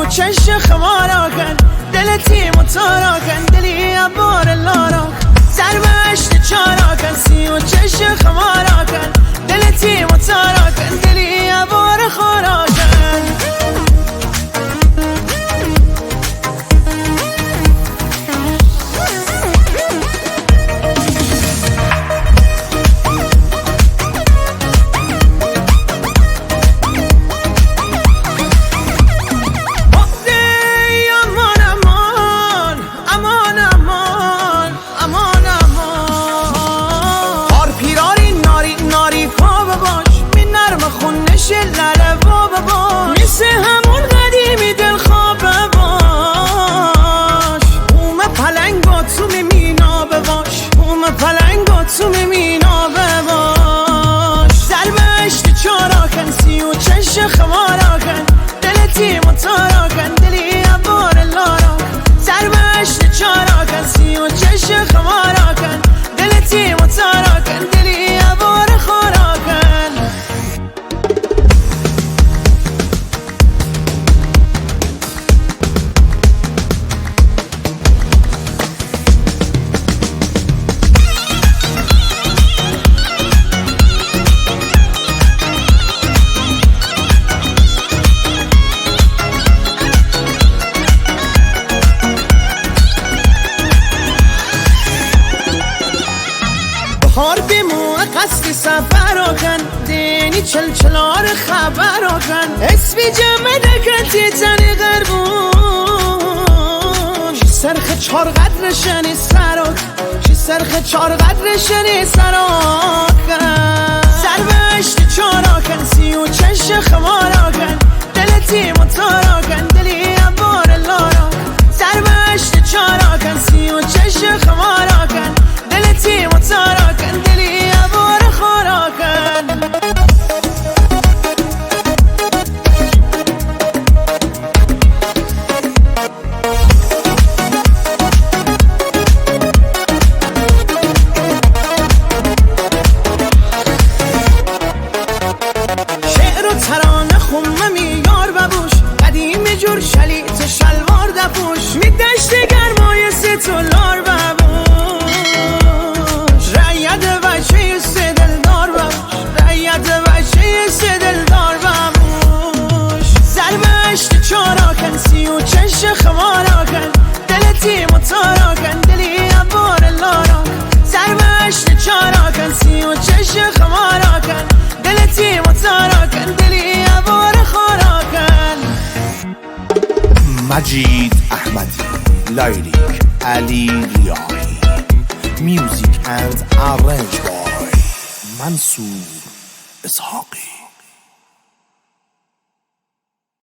و چش خماراکن دل تیم و تاراکن دلی عبار لاراک سربشت چاراکن سی و چش خماراکن دل تیم و تاراکن دلی عبار خاراکن لره بابا مثل همون قدیمی دل خوابه باش بوم پلنگا تو میمینابه باش بوم پلنگا تو میمینابه باش سربشت چاراکن سی و چش خماراکن دل تیم و تاراکن دلی عبار لاراک سربشت چاراکن سی و چش خماراکن دل تیم و تاراکن دلی عبار خاراکن بهار بیمو قصد سفر آکن دینی چلچلار خبر آکن اسبی جمع دکتی تنی غربون شی سرخ چار قدر شنی سراک شی سرخ چار قدر شنی سراکن سربشت چاراکن سی و چش خماراکن دل تیم و تاراکن دلی عبار لاراک سربشت چاراکن سی و چش خماراکن دل تیم و تاراکن دلی عبار خاراکن شعر و ترانه خمه میار ببوش قدیم جور شلیت شلوار دپوش میدشت گرمای ستولار ببوش رعیت بچه سه دلدار ببوش رعیت بچه سه دلدار ببوش سربشت چاراکن سی و چش خماراکن دل تیم و تاراکن دلی عبار لاراک سربشت چاراکن سی و چش خماراکن دل تیم و تاراکن دلی عبار خاراکن مجید احمدی لیریک علی ریاحی میوزیک اند ارنج بای منصور اسحاقی